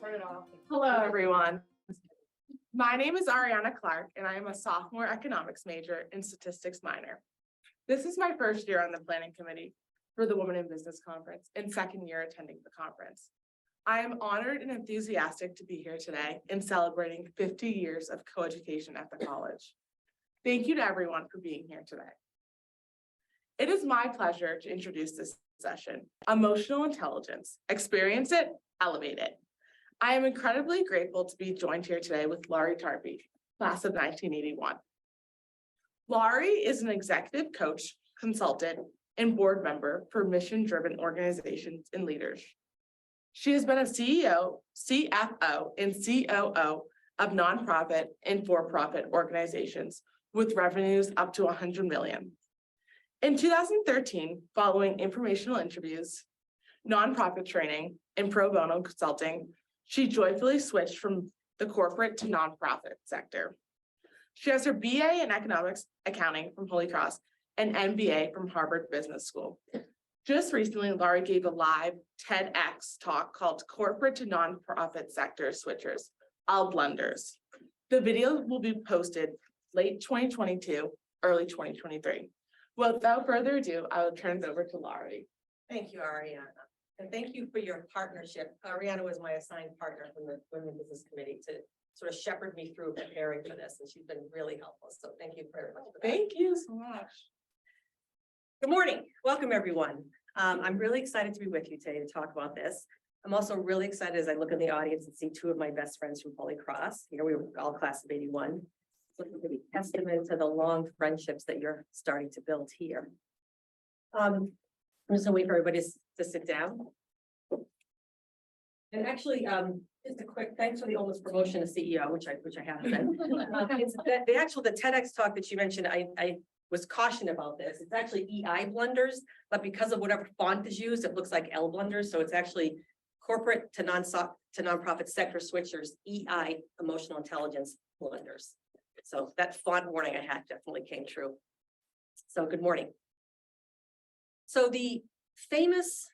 Start it off. Hello, everyone. My name is Ariana Clark, and I am a sophomore economics major and statistics minor. This is my first year on the planning committee for the Women in Business Conference and second year attending the conference. I am honored and enthusiastic to be here today in celebrating 50 years of coeducation at the college. Thank you to everyone for being here today. It is my pleasure to introduce this session, Emotional Intelligence, Experience It, Elevate It. I am incredibly grateful to be joined here today with Laurie Tarpey, class of 1981. Laurie is an executive coach, consultant, and board member for mission-driven organizations and leaders. She has been a CEO, CFO, and COO of nonprofit and for-profit organizations with revenues up to 100 million. In 2013, following informational interviews, nonprofit training, and pro bono consulting, she joyfully switched from the corporate to nonprofit sector. She has her BA in economics accounting from Holy Cross and MBA from Harvard Business School. Just recently, Laurie gave a live TEDx talk called Corporate to Nonprofit Sector Switchers, All Blunders. The video will be posted late 2022, early 2023. Without further ado, I will turn it over to Laurie. Thank you, Ariana. And thank you for your partnership. Ariana was my assigned partner from the Women in Business Committee to sort of shepherd me through preparing for this, and she's been really helpful. So thank you very much for that. Thank you so much. Good morning. Welcome, everyone. I'm really excited to be with you today to talk about this. I'm also really excited as I look in the audience and see two of my best friends from Holy Cross. Here we were all class of 81. So it's a testament to the long friendships that you're starting to build here. I'm just gonna wait for everybody to sit down. And actually, just a quick thanks for the almost promotion to CEO, which I haven't been. The TEDx talk that you mentioned, I was cautioned about this. It's actually EI blunders, but because of whatever font is used, it looks like L blunders. So it's actually corporate to nonprofit sector switchers, EI, emotional intelligence blunders. So that font warning I had definitely came true. So good morning. So the famous,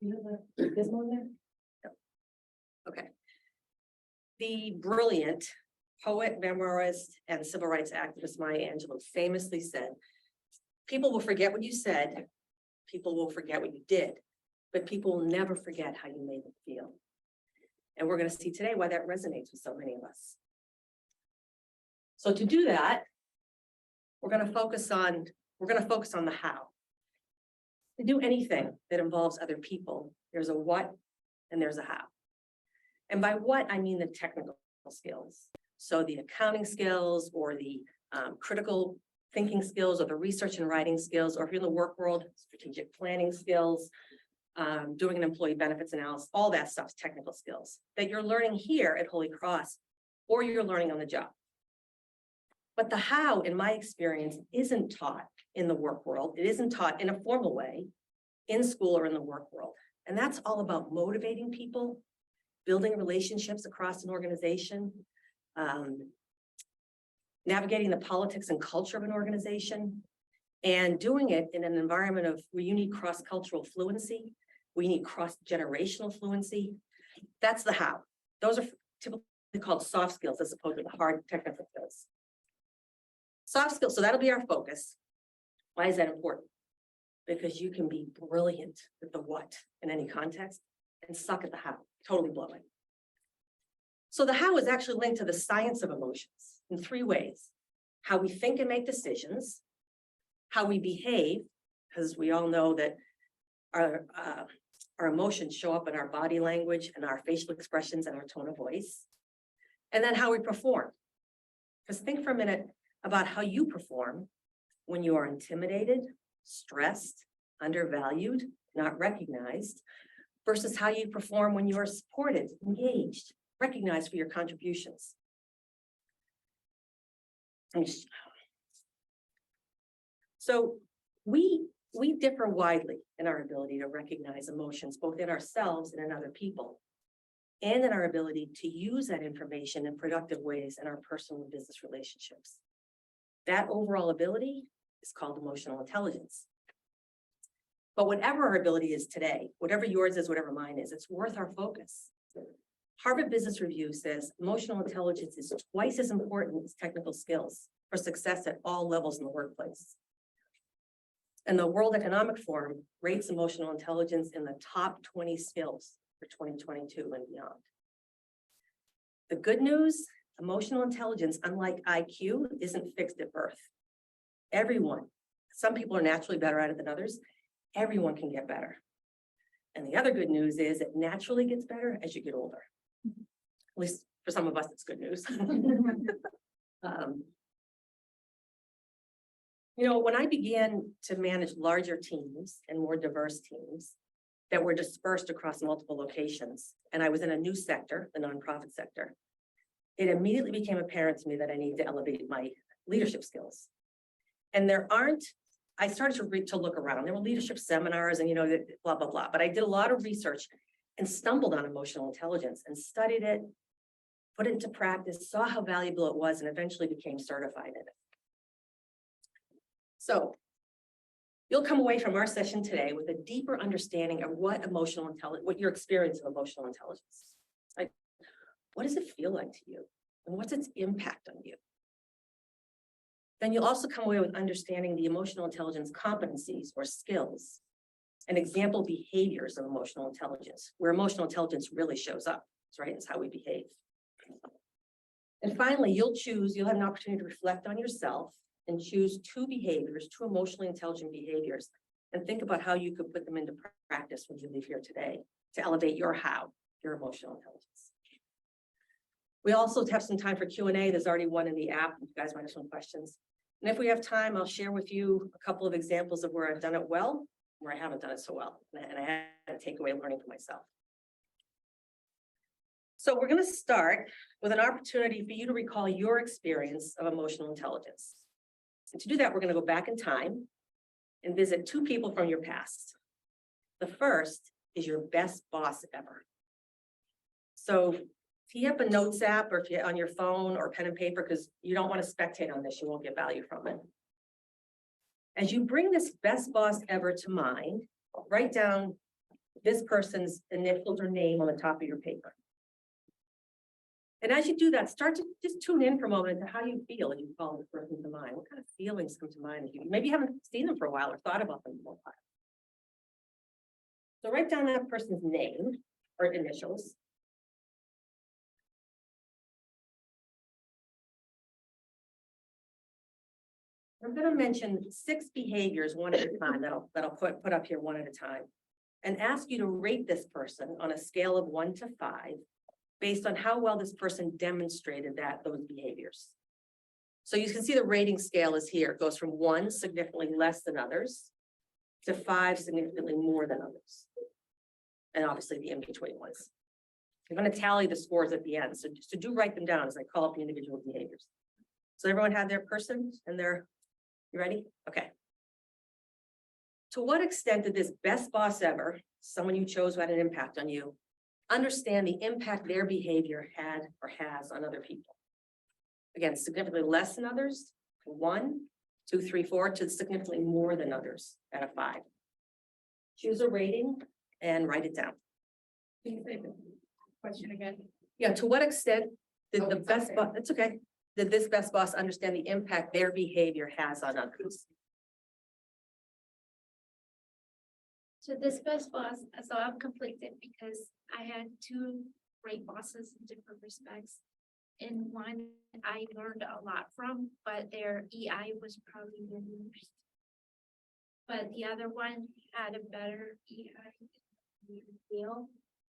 this one there? No. Okay. The brilliant poet, memoirist, and civil rights activist Maya Angelou famously said, "People will forget what you said, people will forget what you did, but people will never forget how you made them feel." And we're going to see today why that resonates with so many of us. So to do that, we're going to focus on the how. To do anything that involves other people, there's a what and there's a how. And by what, I mean the technical skills. So the accounting skills or the critical thinking skills or the research and writing skills, or if you're in the work world, strategic planning skills, doing an employee benefits analysis, all that stuff's technical skills that you're learning here at Holy Cross or you're learning on the job. But the how, in my experience, isn't taught in the work world. It isn't taught in a formal way in school or in the work world. And that's all about motivating people, building relationships across an organization, navigating the politics and culture of an organization, and doing it in an environment of where you need cross-cultural fluency, we need cross-generational fluency. That's the how. Those are typically called soft skills as opposed to the hard technical skills. Soft skills, so that'll be our focus. Why is that important? Because you can be brilliant with the what in any context and suck at the how, totally blow it. So the how is actually linked to the science of emotions in three ways: how we think and make decisions, how we behave, because we all know that our emotions show up in our body language and our facial expressions and our tone of voice, and then how we perform. Because think for a minute about how you perform when you are intimidated, stressed, undervalued, not recognized, versus how you perform when you are supported, engaged, recognized for your contributions. So we differ widely in our ability to recognize emotions, both in ourselves and in other people, and in our ability to use that information in productive ways in our personal and business relationships. That overall ability is called emotional intelligence. But whatever our ability is today, whatever yours is, whatever mine is, it's worth our focus. Harvard Business Review says emotional intelligence is twice as important as technical skills for success at all levels in the workplace. And the World Economic Forum rates emotional intelligence in the top 20 skills for 2022 and beyond. The good news, emotional intelligence, unlike IQ, isn't fixed at birth. Everyone, some people are naturally better at it than others. Everyone can get better. And the other good news is it naturally gets better as you get older. At least for some of us, it's good news. You know, when I began to manage larger teams and more diverse teams that were dispersed across multiple locations, and I was in a new sector, the nonprofit sector, it immediately became apparent to me that I needed to elevate my leadership skills. And I started to look around. There were leadership seminars and, you know, blah, blah, blah. But I did a lot of research and stumbled on emotional intelligence and studied it, put it into practice, saw how valuable it was, and eventually became certified in it. So you'll come away from our session today with a deeper understanding of what your experience of emotional intelligence. Like, what does it feel like to you? And what's its impact on you? Then you'll also come away with understanding the emotional intelligence competencies or skills and example behaviors of emotional intelligence, where emotional intelligence really shows up, right? It's how we behave. And finally, you'll have an opportunity to reflect on yourself and choose two emotionally intelligent behaviors, and think about how you could put them into practice when you leave here today to elevate your emotional intelligence. We also have some time for Q&A. There's already one in the app. You guys might have some questions. And if we have time, I'll share with you a couple of examples of where I've done it well, where I haven't done it so well, and I had to take away learning for myself. So we're going to start with an opportunity for you to recall your experience of emotional intelligence. And to do that, we're going to go back in time and visit two people from your past. The first is your best boss ever. So if you have a notes app, or if you're on your phone or pen and paper, because you don't want to spectate on this, you won't get value from it. As you bring this best boss ever to mind, write down this person's initials or name on the top of your paper. And as you do that, start to just tune in for a moment to how you feel as you call this person to mind. What kind of feelings come to mind? Maybe you haven't seen them for a while or thought about them for a while. So write down that person's name or initials. I'm going to mention 6 behaviors one at a time that I'll put up here one at a time, and ask you to rate this person on a scale of 1 to 5 based on how well this person demonstrated those behaviors. So you can see the rating scale is here. It goes from 1, significantly less than others, to 5, significantly more than others. And obviously the in-between ones. I'm going to tally the scores at the end. So do write them down as I call up the individual behaviors. So everyone had their person and you ready? Okay. To what extent did this best boss ever, someone you chose who had an impact on you, understand the impact their behavior had or has on other people? Again, significantly less than others, 1, 2, 3, 4, to significantly more than others at a 5. Choose a rating and write it down. Can you say the question again? Yeah, to what extent did the best boss, it's okay. Did this best boss understand the impact their behavior has on others? So this best boss, so I'm conflicted because I had 2 great bosses in different respects. And one I learned a lot from, but their EI was probably the worst. But the other one had a better EI feel.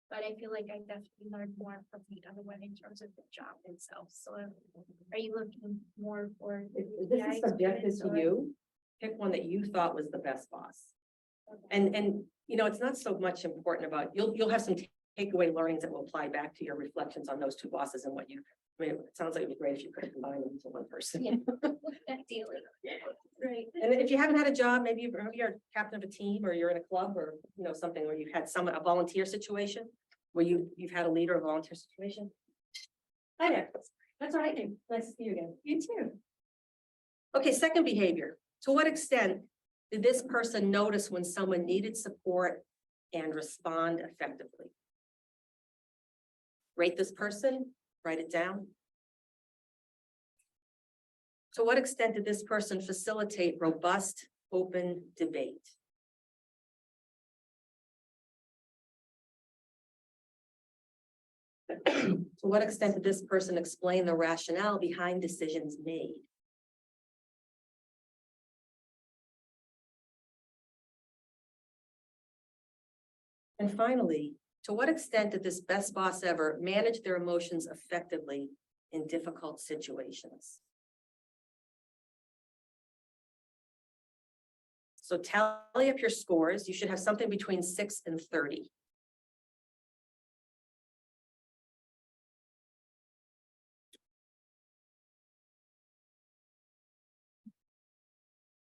But I feel like I definitely learned more from the other one in terms of the job itself. So are you looking more for? If this is subjective to you, pick one that you thought was the best boss. And you know, it's not so much important about, you'll have some takeaway learnings that will apply back to your reflections on those 2 bosses and what I mean, it sounds like it'd be great if you could combine them into one person. Yeah, ideally. Right. And if you haven't had a job, maybe you're captain of a team, or you're in a club, or you know, something where you've had a volunteer situation where you've had a leader of a volunteer situation. Hi there. That's all right. Nice to see you again. You too. Okay, second behavior. To what extent Did this person notice when someone needed support and respond effectively? Rate this person, write it down. To what extent did this person facilitate robust, open debate? To what extent did this person explain the rationale behind decisions made? And finally, to what extent did this best boss ever manage their emotions effectively in difficult situations? So tally up your scores. You should have something between 6 and 30.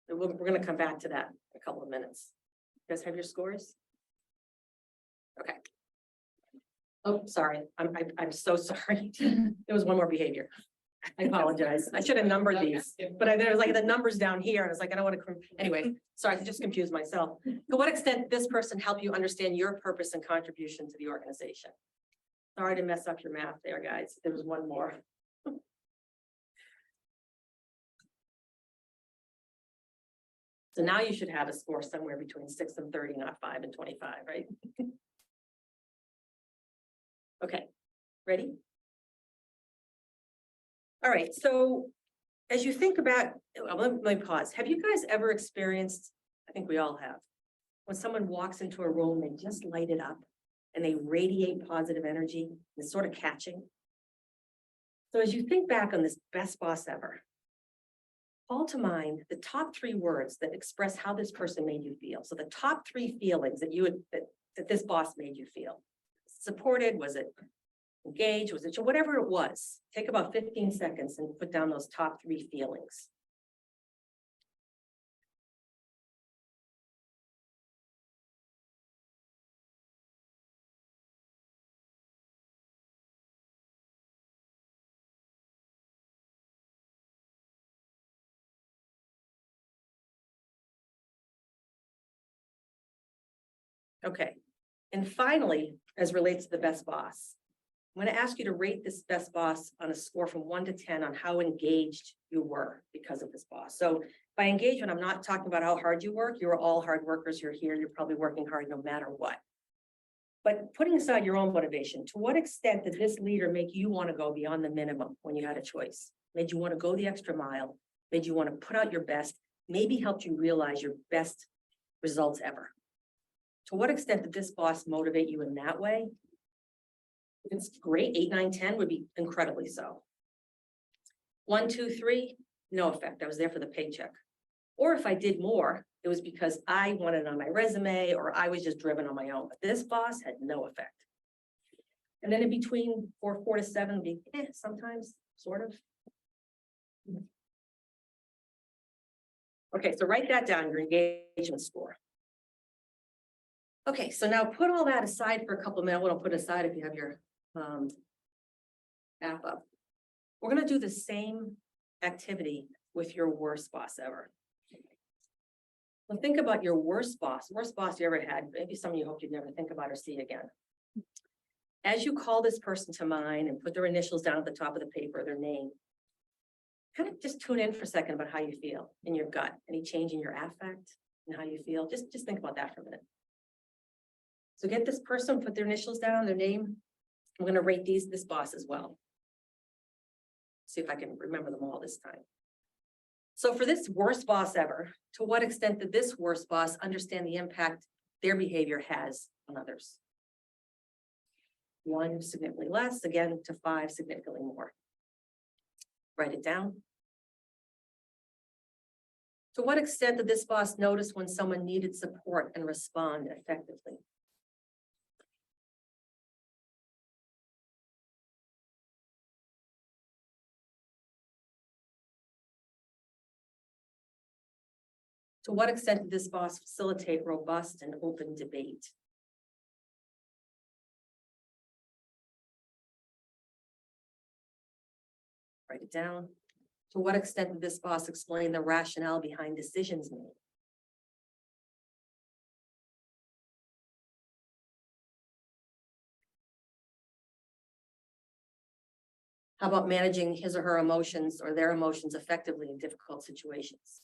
And we're going to come back to that in a couple of minutes. You guys have your scores? Okay. Oh, sorry. I'm so sorry. There was one more behavior. I apologize. I should have numbered these, but there was like the numbers down here and it's like, I don't want to, anyway, sorry, I just confused myself. To what extent did this person help you understand your purpose and contribution to the organization? Sorry to mess up your math there, guys. There was one more. So now you should have a score somewhere between 6 and 30, not 5 and 25, right? Okay, ready? All right, so as you think about, let me pause. Have you guys ever experienced, I think we all have, when someone walks into a room, they just light it up and they radiate positive energy, it's sort of catching. So as you think back on this best boss ever, call to mind the top 3 words that express how this person made you feel. So the top 3 feelings that you would, that this boss made you feel. Supported, was it engaged, was it whatever it was? Take about 15 seconds and put down those top 3 feelings. Okay, and finally, as relates to the best boss, I'm going to ask you to rate this best boss on a score from 1 to 10 on how engaged you were because of this boss. So by engagement, I'm not talking about how hard you work. You're all hard workers. You're here. You're probably working hard no matter what. But putting aside your own motivation, to what extent did this leader make you want to go beyond the minimum when you had a choice? Made you want to go the extra mile, made you want to put out your best, maybe helped you realize your best results ever. To what extent did this boss motivate you in that way? If it's great, 8, 9, 10 would be incredibly so. 1, 2, 3, no effect. I was there for the paycheck. Or if I did more, it was because I wanted it on my resume or I was just driven on my own. But this boss had no effect. And then in between 4 to 7, be sometimes, sort of. Okay, so write that down, your engagement score. Okay, so now put all that aside for a couple of minutes. We'll put aside if you have your app up. We're going to do the same activity with your worst boss ever. Well, think about your worst boss you ever had. Maybe some of you hope you'd never think about or see again. As you call this person to mind and put their initials down at the top of the paper, their name, kind of just tune in for a second about how you feel in your gut. Any change in your affect and how you feel? Just think about that for a minute. So get this person, put their initials down, their name. I'm going to rate this boss as well. See if I can remember them all this time. So for this worst boss ever, to what extent did this worst boss understand the impact their behavior has on others? 1, significantly less, again, to 5, significantly more. Write it down. To what extent did this boss notice when someone needed support and respond effectively? To what extent did this boss facilitate robust and open debate? Write it down. To what extent did this boss explain the rationale behind decisions made? How about managing his or her emotions or their emotions effectively in difficult situations?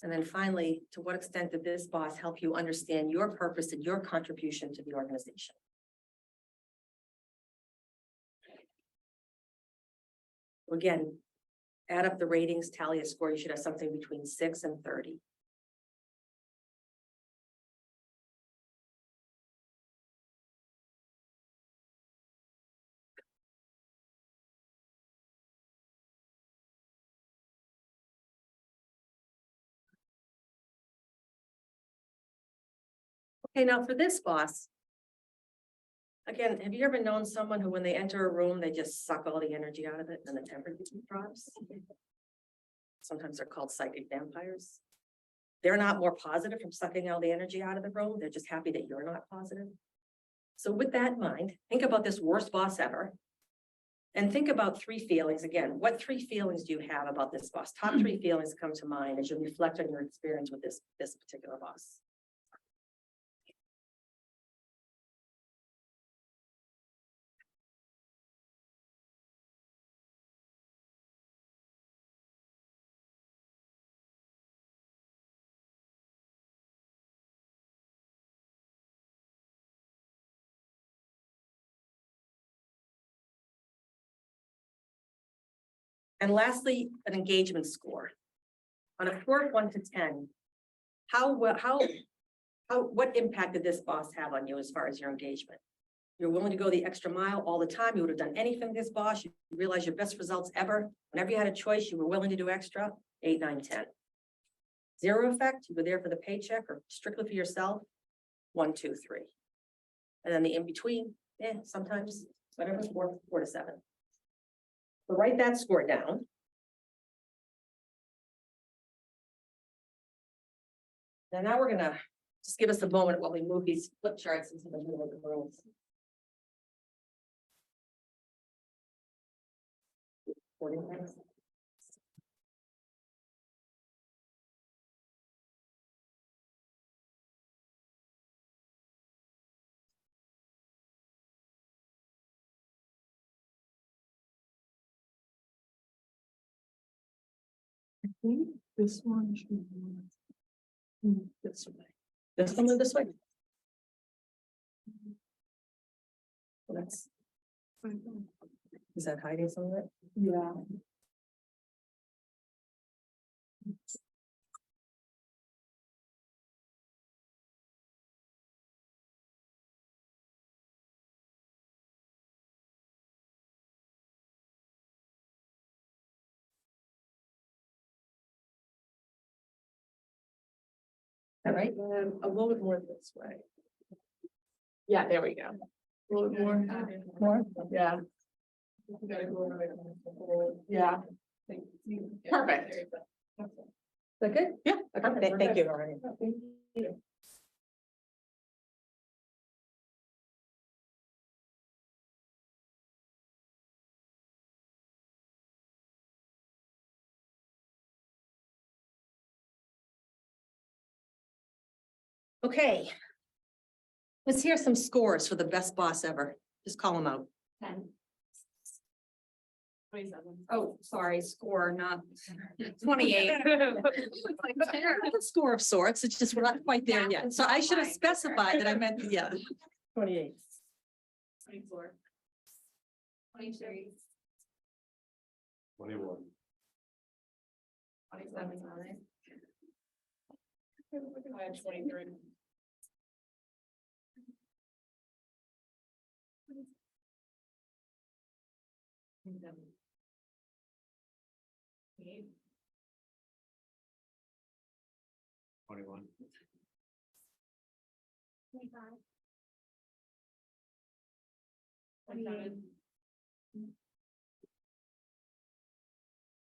And then finally, to what extent did this boss help you understand your purpose and your contribution to the organization? Again, add up the ratings, tally a score. You should have something between 6 and 30. Okay, now for this boss. Again, have you ever known someone who, when they enter a room, they just suck all the energy out of it and the temperature drops? Sometimes they're called psychic vampires. They're not more positive from sucking all the energy out of the room. They're just happy that you're not positive. So with that in mind, think about this worst boss ever. And think about 3 feelings. Again, what 3 feelings do you have about this boss? Top 3 feelings come to mind as you reflect on your experience with this particular boss. And lastly, an engagement score. On a score of 1 to 10, what impact did this boss have on you as far as your engagement? You're willing to go the extra mile all the time. You would have done anything this boss. You realize your best results ever. Whenever you had a choice, you were willing to do extra. 8, 9, 10. 0 effect, you were there for the paycheck or strictly for yourself. 1, 2, 3. And then the in between, sometimes whatever, 4 to 7. So write that score down. Now we're gonna just give us a moment while we move these flip charts into the middle of the room. I think this one should be this way. This one this way. Well, is that hiding some of it? Yeah. All right. A little bit more this way. Yeah, there we go. A little bit more. More? Yeah. Yeah. Perfect. Is that good? Yeah. Okay, thank you. All right. Thank you. Okay. Let's hear some scores for the best boss ever. Just call them out. 10. 27. Oh, sorry, score, not 28. A score of sorts. It's just we're not quite there yet. So I should have specified that I meant, 28. 24. 23. 21. 27. I have 23. 21. 25. 27.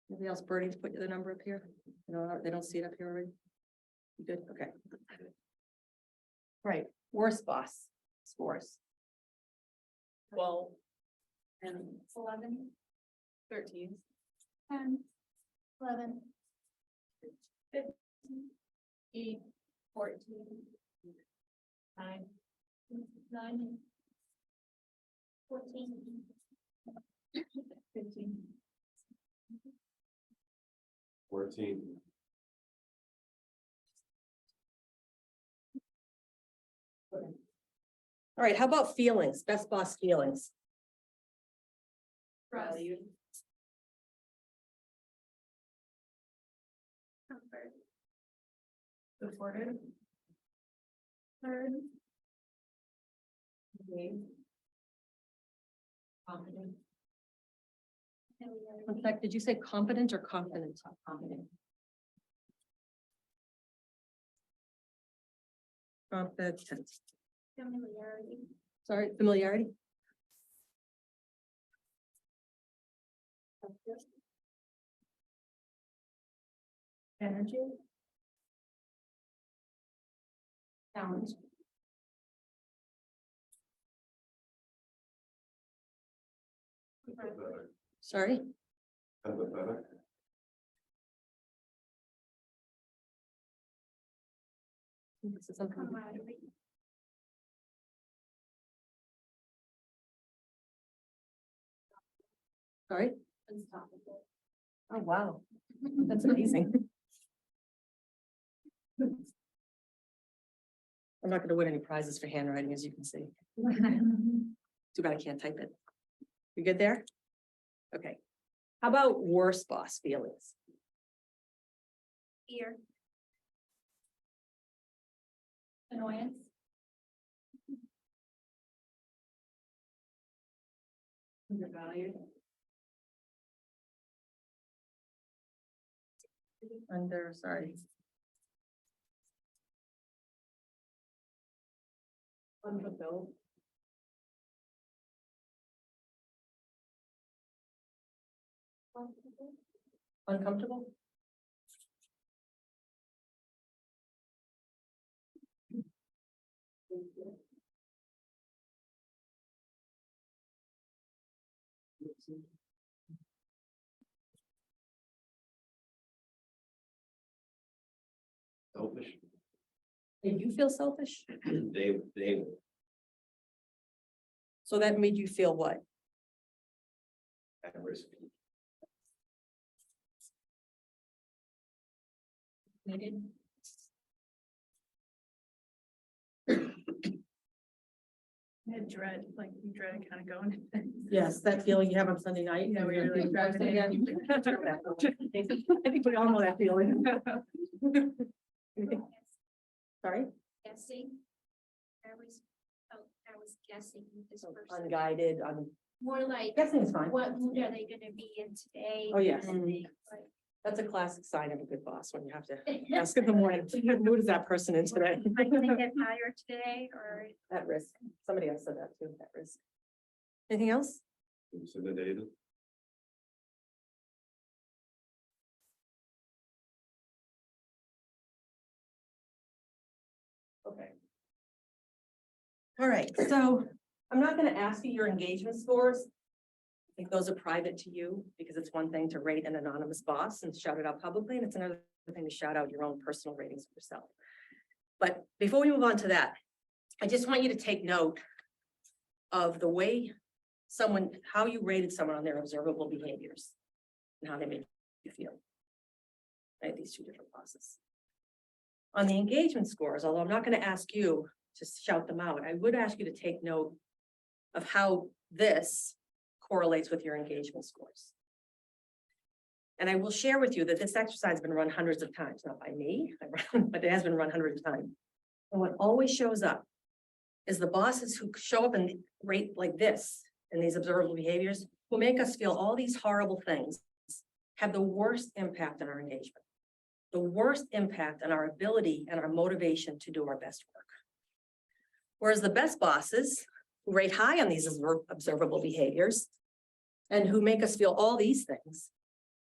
Anybody else burning to put the number up here? No, they don't see it up here already. You good? Okay. Right. Worst boss scores. Well, And 11. 13. 10. 11. 8, 14. 9. 9. 14. 15. 14. All right, how about feelings, best boss feelings? Valued. Comfort. Supported. Heard. Confident. Familiarity. In fact, did you say competent or confident? Confident. Competent. Familiarity. Sorry, familiarity. Energy. Challenge. Empathetic. Sorry, Empathetic. this is something. Camaraderie. Sorry. Unstoppable. Oh, wow. That's amazing. I'm not gonna win any prizes for handwriting, as you can see. Too bad I can't type it. You good there? Okay. How about worst boss feelings? Fear. Annoyance. Undervalued. Sorry. Unfulfilled. Uncomfortable? Selfish. Did you feel selfish? They. So that made you feel what? At risk. Needed. I had dread, like you dread kind of going. Yes, that feeling you have on Sunday night. Yeah, where you're like, I think we all know that feeling. Sorry? Guessing. I was guessing with this person. Unguided, More like, guessing is fine. what mood are they gonna be in today? Oh, yes. And they, like, That's a classic sign of a good boss when you have to ask in the morning, what mood is that person in today? Am I gonna get hired today or? At risk. Somebody else said that too, at risk. Anything else? Intimidated. Okay. All right, so I'm not gonna ask you your engagement scores. I think those are private to you because it's one thing to rate an anonymous boss and shout it out publicly, and it's another thing to shout out your own personal ratings of yourself. But before we move on to that, I just want you to take note of the way how you rated someone on their observable behaviors and how they made you feel. Right, these two different bosses. On the engagement scores, although I'm not going to ask you to shout them out, I would ask you to take note of how this correlates with your engagement scores. And I will share with you that this exercise has been run hundreds of times, not by me, but it has been run hundreds of times. And what always shows up is the bosses who show up and rate like this in these observable behaviors, who make us feel all these horrible things, have the worst impact on our engagement, the worst impact on our ability and our motivation to do our best work. Whereas the best bosses who rate high on these observable behaviors and who make us feel all these things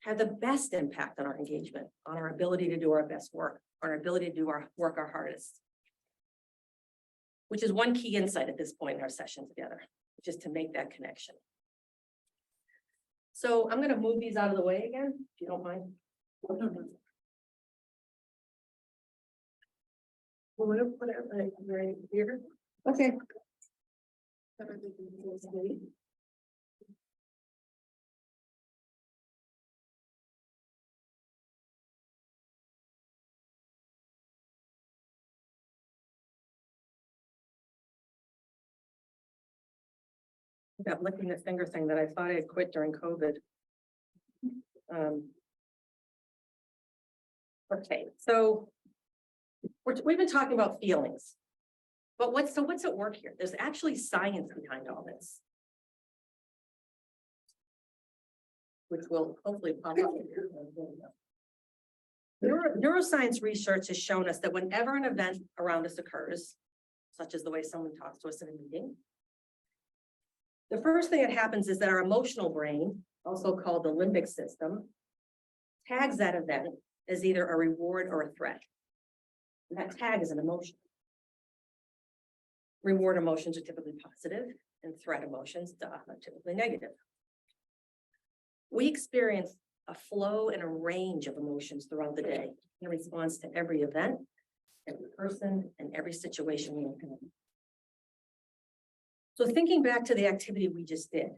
have the best impact on our engagement, on our ability to do our best work, on our ability to do our work our hardest. Which is one key insight at this point in our session together, which is to make that connection. So I'm going to move these out of the way again, if you don't mind. I'm gonna put it like right here. Okay. Everything feels great. That licking the finger thing that I thought I had quit during COVID. Okay, so we've been talking about feelings. But what's at work here? There's actually science behind all this. Which will hopefully pop up. Neuroscience research has shown us that whenever an event around us occurs, such as the way someone talks to us in a meeting, the first thing that happens is that our emotional brain, also called the limbic system, tags that event as either a reward or a threat. And that tag is an emotion. Reward emotions are typically positive, and threat emotions are typically negative. We experience a flow and a range of emotions throughout the day in response to every event, every person, and every situation we encounter. So thinking back to the activity we just did,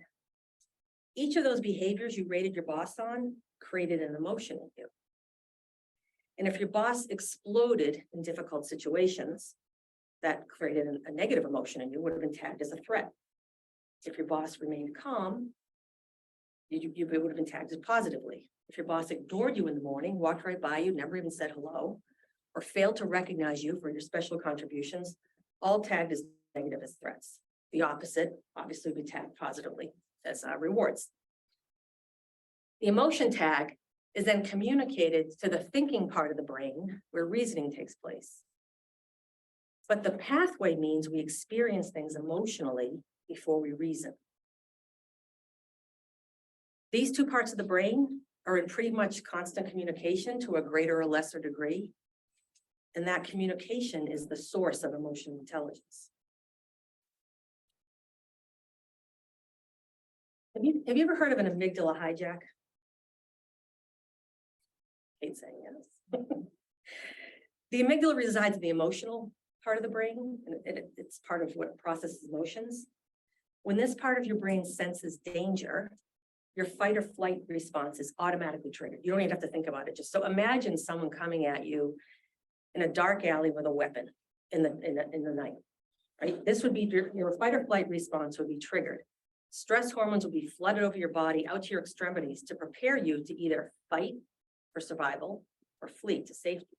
each of those behaviors you rated your boss on created an emotion in you. And if your boss exploded in difficult situations, that created a negative emotion in you, would have been tagged as a threat. If your boss remained calm, you would have been tagged as positively. If your boss ignored you in the morning, walked right by you, never even said hello, or failed to recognize you for your special contributions, all tagged as negative as threats. The opposite, obviously, would be tagged positively as rewards. The emotion tag is then communicated to the thinking part of the brain where reasoning takes place. But the pathway means we experience things emotionally before we reason. These two parts of the brain are in pretty much constant communication to a greater or lesser degree. And that communication is the source of emotional intelligence. Have you ever heard of an amygdala hijack? I hate saying yes. The amygdala resides in the emotional part of the brain, and it's part of what processes emotions. When this part of your brain senses danger, your fight or flight response is automatically triggered. You don't even have to think about it. Just so imagine someone coming at you in a dark alley with a weapon in the night, right? This would be your fight or flight response would be triggered. Stress hormones will be flooded over your body out to your extremities to prepare you to either fight for survival or flee to safety,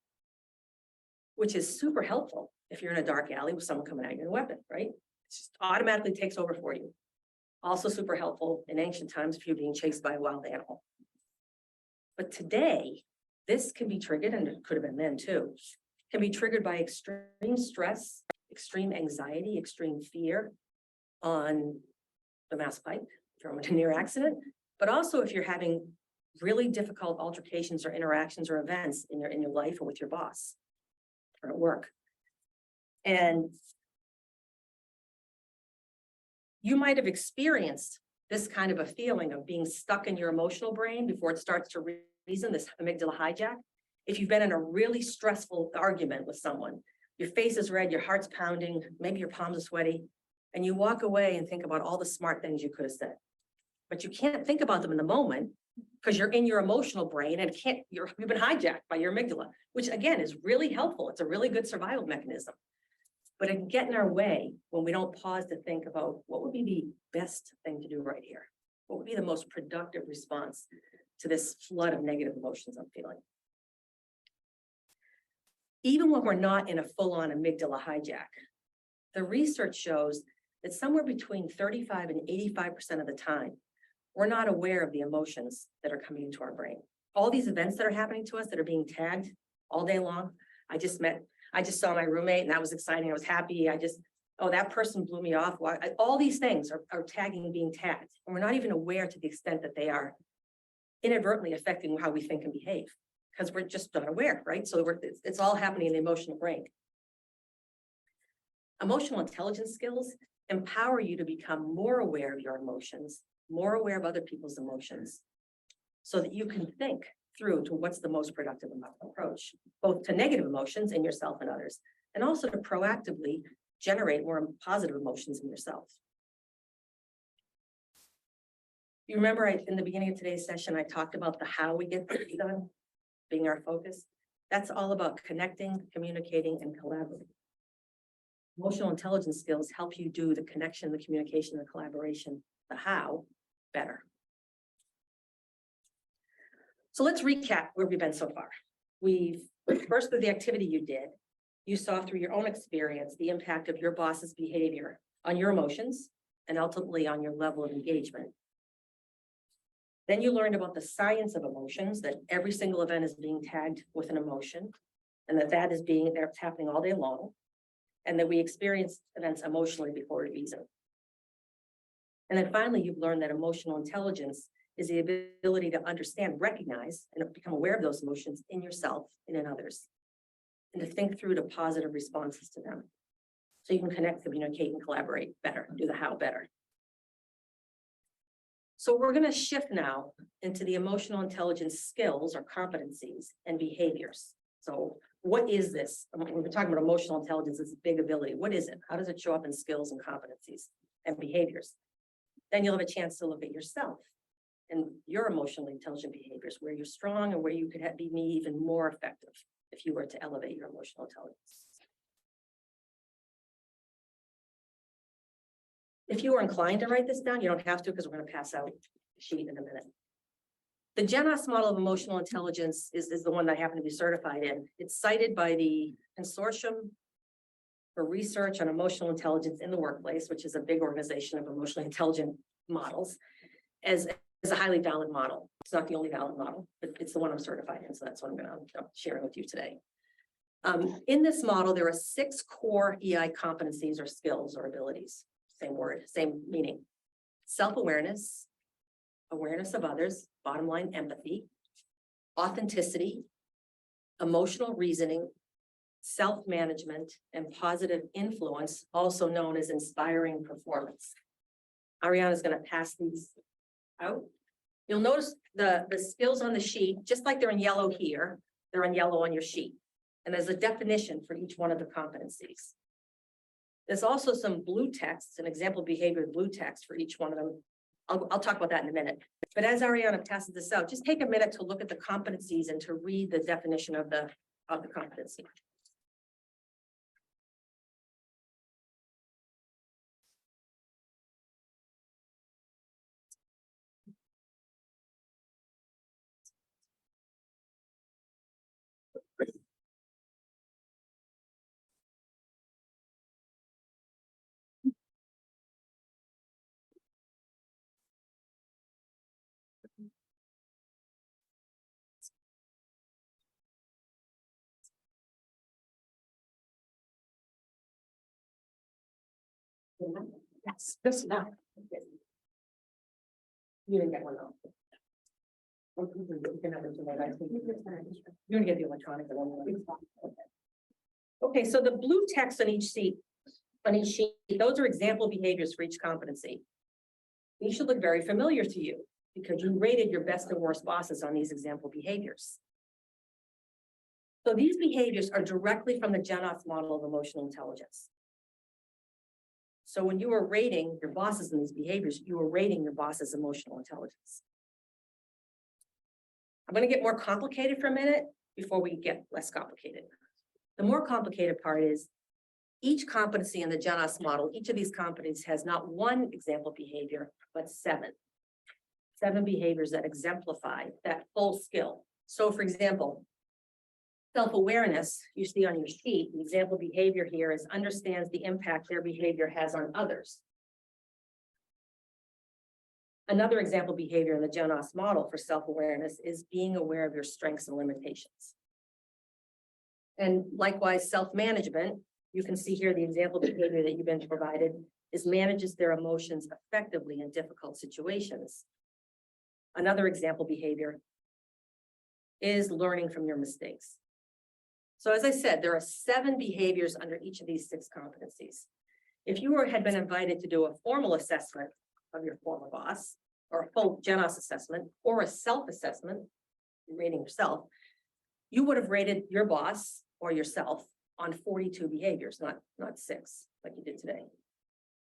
which is super helpful if you're in a dark alley with someone coming at you with a weapon, right? It just automatically takes over for you. Also super helpful in ancient times if you're being chased by a wild animal. But today, this can be triggered, and it could have been then too, can be triggered by extreme stress, extreme anxiety, extreme fear on the mass pike from a near accident, but also if you're having really difficult altercations or interactions or events in your life or with your boss or at work. And you might have experienced this kind of a feeling of being stuck in your emotional brain before it starts to reason, this amygdala hijack. If you've been in a really stressful argument with someone, your face is red, your heart's pounding, maybe your palms are sweaty, and you walk away and think about all the smart things you could have said. But you can't think about them in the moment because you're in your emotional brain and you've been hijacked by your amygdala, which again is really helpful. It's a really good survival mechanism. But it can get in our way when we don't pause to think about what would be the best thing to do right here. What would be the most productive response to this flood of negative emotions I'm feeling? Even when we're not in a full-on amygdala hijack, the research shows that somewhere between 35 and 85% of the time, we're not aware of the emotions that are coming into our brain. All these events that are happening to us that are being tagged all day long. I just saw my roommate and that was exciting. I was happy. Oh, that person blew me off. All these things are tagging and being tagged. And we're not even aware to the extent that they are inadvertently affecting how we think and behave because we're just not aware, right? So it's all happening in the emotional brain. Emotional intelligence skills empower you to become more aware of your emotions, more aware of other people's emotions, so that you can think through to what's the most productive approach, both to negative emotions in yourself and others, and also to proactively generate more positive emotions in yourself. You remember in the beginning of today's session, I talked about the how we get things done being our focus. That's all about connecting, communicating, and collaborating. Emotional intelligence skills help you do the connection, the communication, the collaboration, the how better. So let's recap where we've been so far. We've first with the activity you did, you saw through your own experience the impact of your boss's behavior on your emotions and ultimately on your level of engagement. Then you learned about the science of emotions, that every single event is being tagged with an emotion, and that is that's happening all day long, and that we experience events emotionally before reason. And then finally, you've learned that emotional intelligence is the ability to understand, recognize, and become aware of those emotions in yourself and in others, and to think through the positive responses to them. So you can connect, communicate, and collaborate better, do the how better. So we're going to shift now into the emotional intelligence skills or competencies and behaviors. So what is this? We've been talking about emotional intelligence as a big ability. What is it? How does it show up in skills and competencies and behaviors? Then you'll have a chance to look at yourself and your emotionally intelligent behaviors, where you're strong and where you could be even more effective if you were to elevate your emotional intelligence. If you are inclined to write this down, you don't have to, because we're going to pass out a sheet in a minute. The GENOS model of emotional intelligence is the one that I happen to be certified in. It's cited by the Consortium for Research on Emotional Intelligence in the Workplace, which is a big organization of emotionally intelligent models, as a highly valid model. It's not the only valid model, but it's the one I'm certified in, so that's what I'm going to share with you today. In this model, there are 6 core EI competencies or skills or abilities. Same word, same meaning. Self-awareness, awareness of others, bottom line, empathy, authenticity, emotional reasoning, self-management, and positive influence, also known as inspiring performance. Ariana is going to pass these out. You'll notice the skills on the sheet, just like they're in yellow here, they're in yellow on your sheet. And there's a definition for each one of the competencies. There's also some blue text, an example behavior blue text for each one of them. I'll talk about that in a minute. But as Ariana passes this out, just take a minute to look at the competencies and to read the definition of the competency. Yes, this now. You didn't get one though. You can have it tonight, I think. You're gonna get the electronic one. Okay, so the blue text on each sheet, those are example behaviors for each competency. These should look very familiar to you because you rated your best and worst bosses on these example behaviors. So these behaviors are directly from the GENOS model of emotional intelligence. So when you were rating your bosses in these behaviors, you were rating your boss's emotional intelligence. I'm going to get more complicated for a minute before we get less complicated. The more complicated part is each competency in the GENOS model, each of these competencies has not one example behavior, but 7. 7 behaviors that exemplify that full skill. So for example, self-awareness, you see on your sheet, the example behavior here is understands the impact their behavior has on others. Another example behavior in the GENOS model for self-awareness is being aware of your strengths and limitations. And likewise, self-management, you can see here the example behavior that you've been provided is manages their emotions effectively in difficult situations. Another example behavior is learning from your mistakes. So as I said, there are 7 behaviors under each of these 6 competencies. If you had been invited to do a formal assessment of your former boss, or a full GENOS assessment, or a self-assessment, rating yourself, you would have rated your boss or yourself on 42 behaviors, not 6, like you did today.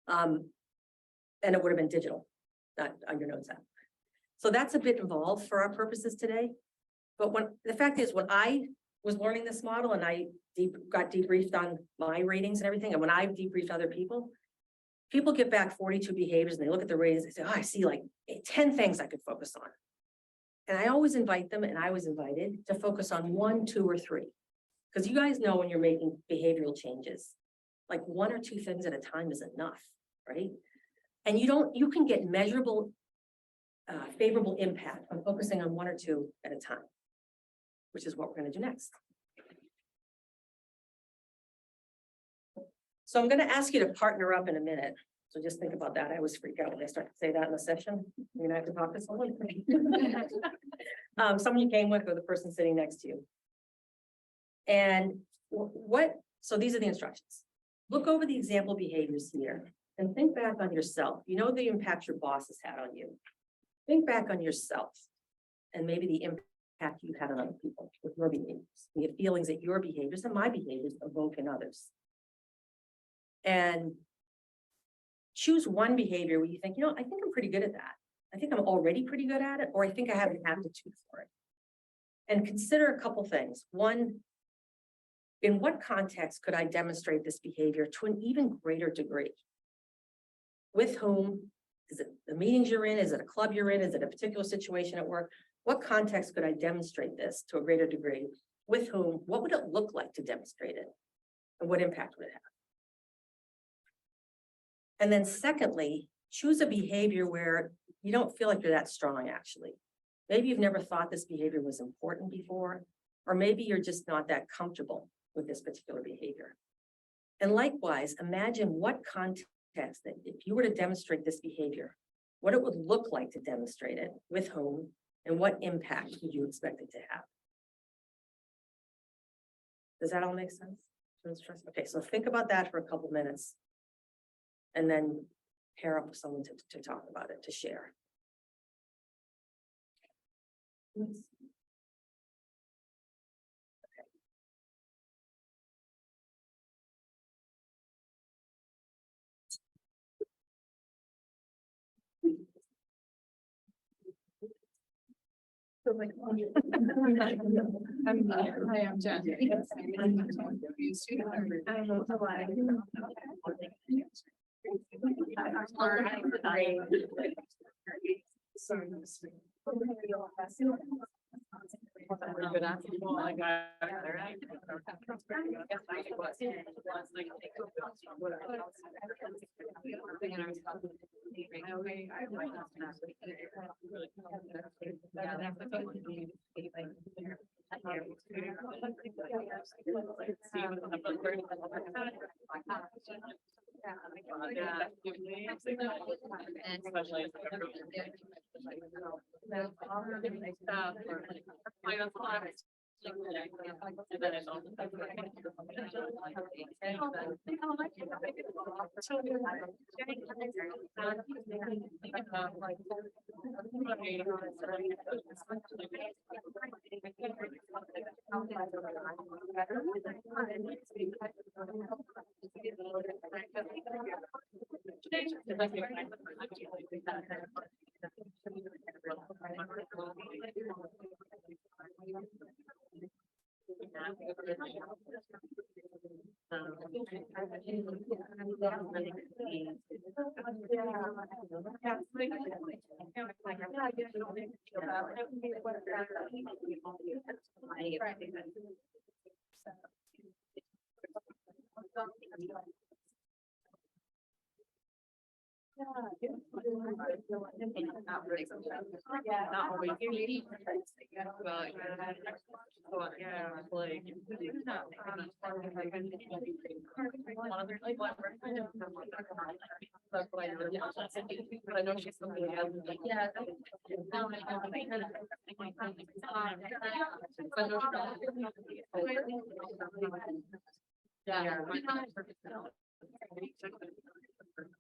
And it would have been digital, not on your notes app. So that's a bit involved for our purposes today. But the fact is, when I was learning this model and I got debriefed on my ratings and everything, and when I debriefed other people get back 42 behaviors and they look at the ratings, they say, oh, I see like 10 things I could focus on. And I always invite them, and I was invited to focus on 1, 2, or 3. Because you guys know when you're making behavioral changes, like 1 or 2 things at a time is enough, right? And you can get measurable, favorable impact on focusing on 1 or 2 at a time, which is what we're going to do next. So I'm going to ask you to partner up in a minute. So just think about that. I always freak out when I start to say that in the session. You're gonna have to talk to someone. Someone you came with or the person sitting next to you. And so these are the instructions. Look over the example behaviors here and think back on yourself. You know the impact your boss has had on you. Think back on yourself and maybe the impact you've had on other people with your behaviors. The feelings that your behaviors and my behaviors evoke in others. And choose one behavior where you think, I think I'm pretty good at that. I think I'm already pretty good at it, or I think I have an aptitude for it. And consider a couple things. One, in what context could I demonstrate this behavior to an even greater degree? With whom? Is it the meetings you're in? Is it a club you're in? Is it a particular situation at work? What context could I demonstrate this to a greater degree? With whom? What would it look like to demonstrate it? And what impact would it have? And then secondly, choose a behavior where you don't feel like you're that strong, actually. Maybe you've never thought this behavior was important before, or maybe you're just not that comfortable with this particular behavior. And likewise, imagine what context that if you were to demonstrate this behavior, what it would look like to demonstrate it, with whom, and what impact would you expect it to have? Does that all make sense? Okay, so think about that for a couple minutes. And then pair up with someone to talk about it, to share. Hi, I'm Jen.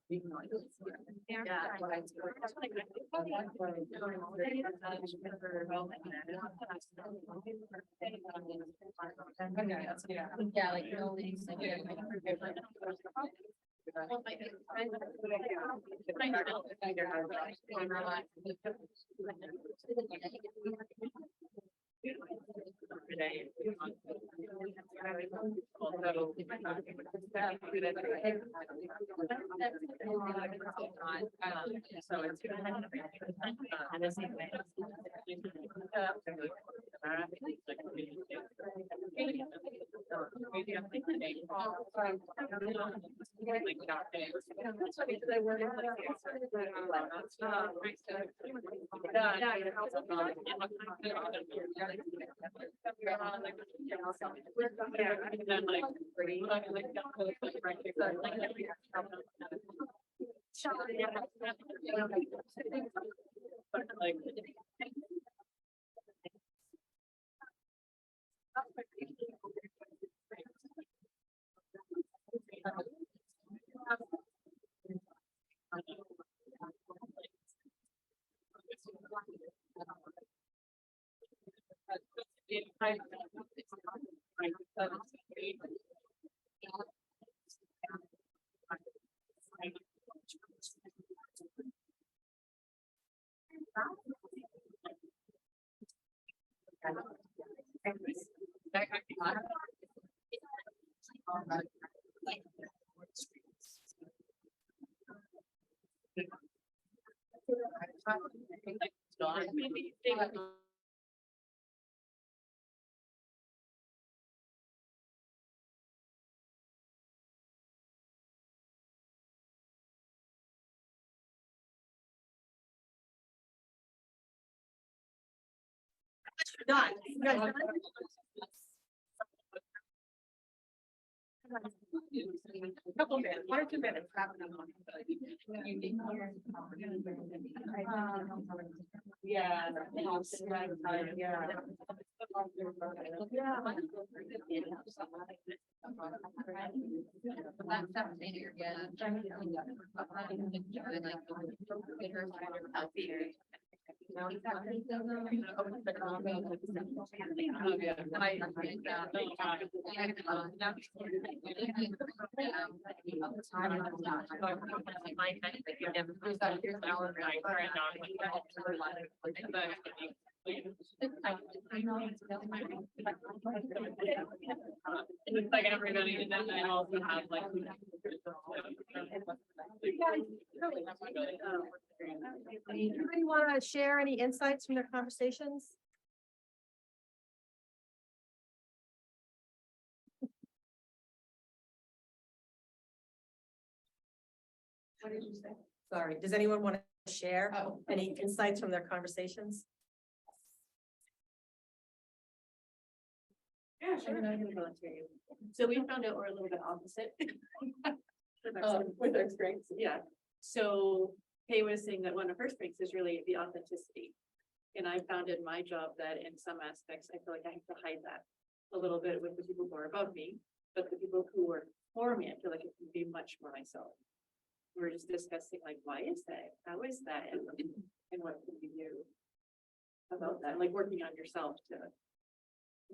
Yeah, like, no, So it's. Done. Couple minutes, 1 or 2 minutes. Yeah. It's like everybody, and then I also have like. Anybody want to share any insights from their conversations? What did you say? Sorry, does anyone want to share any insights from their conversations? Yeah, sure. So we found out we're a little bit opposite. With their experience, yeah. So Kay was saying that one of her strengths is really the authenticity. And I found in my job that in some aspects, I feel like I have to hide that a little bit with the people who are above me, but the people who work for me, I feel like I can be much more myself. We're just discussing like, why is that? How is that? And what can we do about that? Like working on yourself to.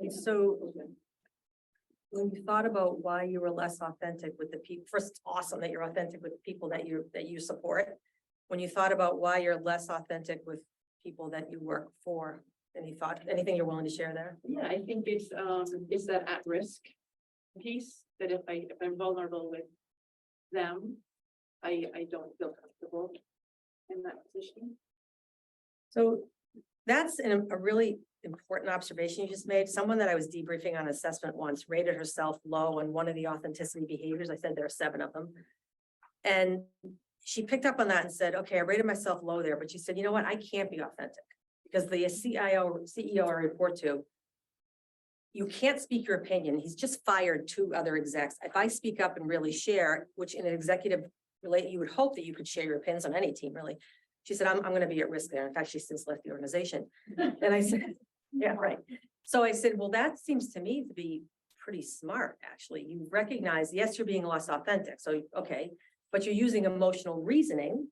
So when you thought about why you were less authentic with the people, first, it's awesome that you're authentic with the people that you support. When you thought about why you're less authentic with people that you work for, anything you're willing to share there? Yeah, I think it's that at risk piece that if I'm vulnerable with them, I don't feel comfortable in that position. So that's a really important observation you just made. Someone that I was debriefing on assessment once rated herself low on one of the authenticity behaviors. I said there are 7 of them. And she picked up on that and said, okay, I rated myself low there, but she said, you know what, I can't be authentic because the CEO I report to, you can't speak your opinion. He's just fired 2 other execs. If I speak up and really share, which in an executive relate, you would hope that you could share your opinions on any team, really. She said, I'm going to be at risk there. In fact, she's since left the organization. And I said, yeah, right. So I said, well, that seems to me to be pretty smart, actually. You recognize, yes, you're being less authentic. So, okay, but you're using emotional reasoning,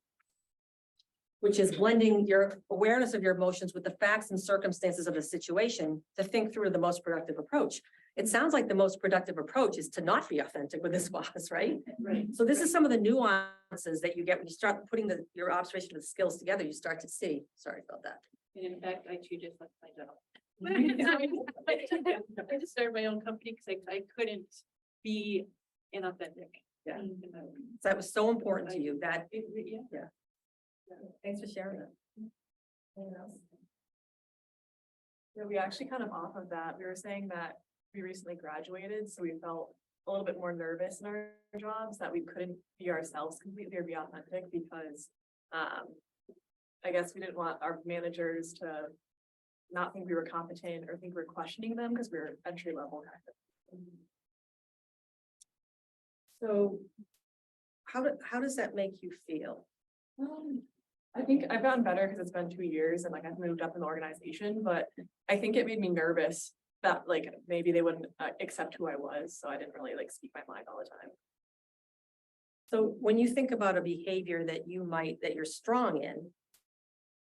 which is blending your awareness of your emotions with the facts and circumstances of the situation to think through the most productive approach. It sounds like the most productive approach is to not be authentic with this boss, right? Right. So this is some of the nuances that you get when you start putting your observation of the skills together, you start to see. Sorry about that. And in fact, I too just left my job. I just started my own company because I couldn't be inauthentic. Yeah. And, So that was so important to you that, yeah. thanks for sharing that. Anyone else? Yeah, we actually kind of off of that, we were saying that we recently graduated, so we felt a little bit more nervous in our jobs that we couldn't be ourselves completely or be authentic because I guess we didn't want our managers to not think we were competent or think we were questioning them because we were entry level. So how does that make you feel? I think I've gotten better because it's been 2 years and like I've moved up in the organization, but I think it made me nervous that like maybe they wouldn't accept who I was, so I didn't really like speak my mind all the time. So when you think about a behavior that you're strong in,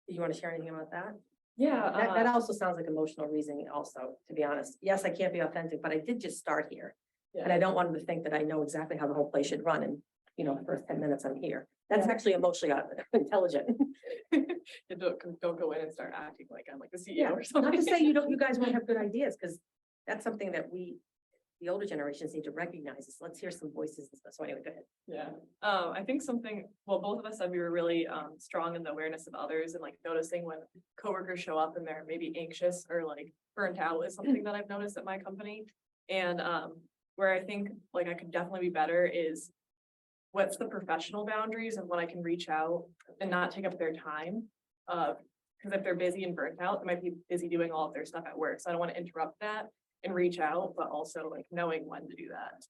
do you want to share anything about that? Yeah, That also sounds like emotional reasoning also, to be honest. Yes, I can't be authentic, but I did just start here. And I don't want them to think that I know exactly how the whole place should run in, the first 10 minutes I'm here. That's actually emotionally intelligent. don't go in and start acting like I'm like the CEO Yeah, or something. not to say you guys won't have good ideas, because that's something that the older generations need to recognize. So let's hear some voices and stuff. So anyway, go ahead. Yeah, I think both of us said we were really strong in the awareness of others and like noticing when coworkers show up and they're maybe anxious or like burnt out is something that I've noticed at my company. And where I think like I could definitely be better is what's the professional boundaries and when I can reach out and not take up their time. Because if they're busy and burnt out, they might be busy doing all of their stuff at work. So I don't want to interrupt that and reach out, but also like knowing when to do that.